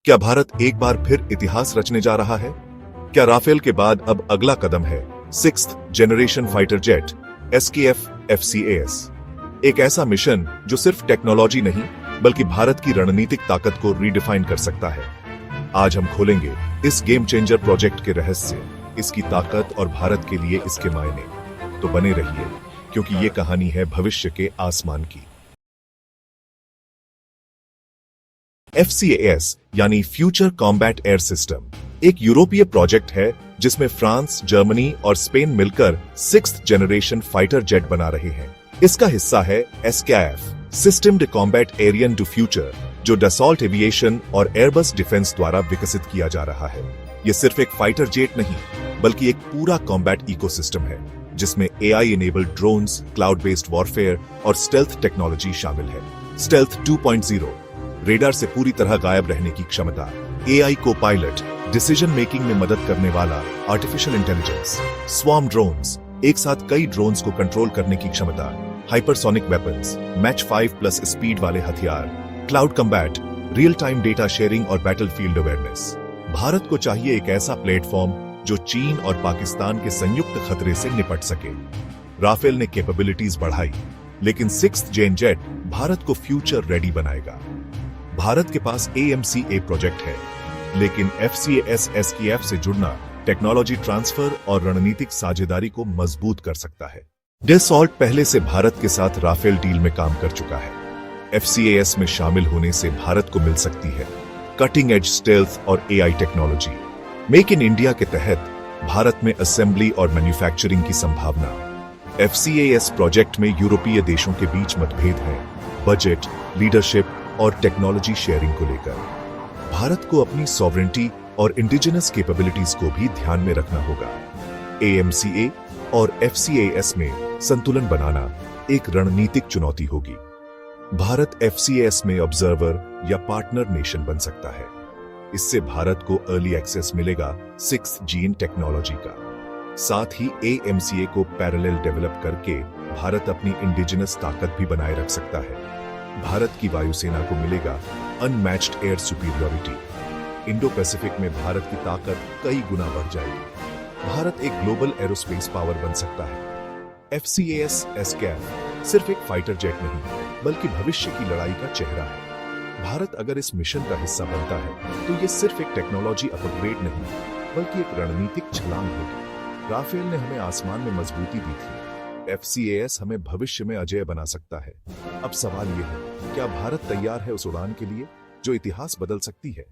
क्या भारत एक बार फिर इतिहास रचने जा रहा है? क्या राफेल के बाद अब अगला कदम है sixth generation fighter jet SKF FCAS, एक ऐसा मिशन जो सिर्फ टेक्नोलॉजी नहीं बल्कि भारत की रणनीतिक ताकत को रीडिफाइन कर सकता है। आज हम खोलेंगे इस गेम चेंजर प्रोजेक्ट के रहस्य, इसकी ताकत और भारत के लिए इसके मायने। तो बने रहिए, क्योंकि ये कहानी है भविष्य के आसमान की। FCAS यानी फ्यूचर कॉम्बैट एयर सिस्टम एक यूरोपीय प्रोजेक्ट है जिसमें फ्रांस, जर्मनी और स्पेन मिलकर सिक्स्थ जनरेशन फाइटर जेट बना रहे हैं। इसका हिस्सा है SKF system de combat aerien du future, जो डसॉल्ट एविएशन और एयरबस डिफेंस द्वारा विकसित किया जा रहा है। यह सिर्फ एक फाइटर जेट नहीं बल्कि एक पूरा कॉम्बैट इकोसिस्टम है जिसमें AI enabled drones, cloud based warfare और स्टेल्थ टेक्नोलॉजी शामिल है। स्टेल्थ 2.0 रेडार से पूरी तरह गायब रहने की क्षमता, AI को पायलट, डिसीजन मेकिंग में मदद करने वाला आर्टिफिशियल इंटेलिजेंस, स्वार्म ड्रोन्स, एक साथ कई ड्रोन्स को कंट्रोल करने की क्षमता, हाइपरसोनिक वेपन्स, मैच 5+ स्पीड वाले हथियार, cloud combat, real time data sharing और बैटलफील्ड अवेयरनेस। भारत को चाहिए एक ऐसा प्लेटफॉर्म जो चीन और पाकिस्तान के संयुक्त खतरे से निपट सके। राफेल ने कैपेबिलिटीज बढ़ाई, लेकिन सिक्स्थ जेन जेट भारत को फ्यूचर रेडी बनाएगा। भारत के पास AMCA प्रोजेक्ट है, लेकिन FCAS SKF से जुड़ना टेक्नोलॉजी ट्रांसफर और रणनीतिक साझेदारी को मजबूत कर सकता है। डसॉल्ट पहले से भारत के साथ राफेल डील में काम कर चुका है। FCAS में शामिल होने से भारत को मिल सकती है कटिंग एज स्टेल्थ और AI technology. Make in India के तहत भारत में असेंबली और मैन्युफैक्चरिंग की संभावना। FCAS प्रोजेक्ट में यूरोपीय देशों के बीच मतभेद है बजट, लीडरशिप और टेक्नोलॉजी शेयरिंग को लेकर। भारत को अपनी सॉवरेंटी और इंडिजिनस कैपेबिलिटीज को भी ध्यान में रखना होगा। AMCA और FCAS में संतुलन बनाना एक रणनीतिक चुनौती होगी। भारत FCAS में ऑब्जर्वर या पार्टनर नेशन बन सकता है। इससे भारत को अर्ली एक्सेस मिलेगा सिक्स्थ जीन टेक्नोलॉजी का। साथ ही AMCA को पैरेलल डेवलप करके भारत अपनी इंडिजिनस ताकत भी बनाए रख सकता है। भारत की वायुसेना को मिलेगा unmatched air superiority. Indo Pacific में भारत की ताकत कई गुना बढ़ जाएगी। भारत एक ग्लोबल एरोस्पेस पावर बन सकता है। FCAS SKF सिर्फ एक फाइटर जेट नहीं बल्कि भविष्य की लड़ाई का चेहरा है। भारत अगर इस मिशन का हिस्सा बनता है तो ये सिर्फ एक टेक्नोलॉजी अपग्रेड नहीं बल्कि एक रणनीतिक छलांग होगी। राफेल ने हमें आसमान में मजबूती दी थी, FCAS हमें भविष्य में अजेय बना सकता है। अब सवाल यह है, क्या भारत तैयार है उस उड़ान के लिए जो इतिहास बदल सकती है?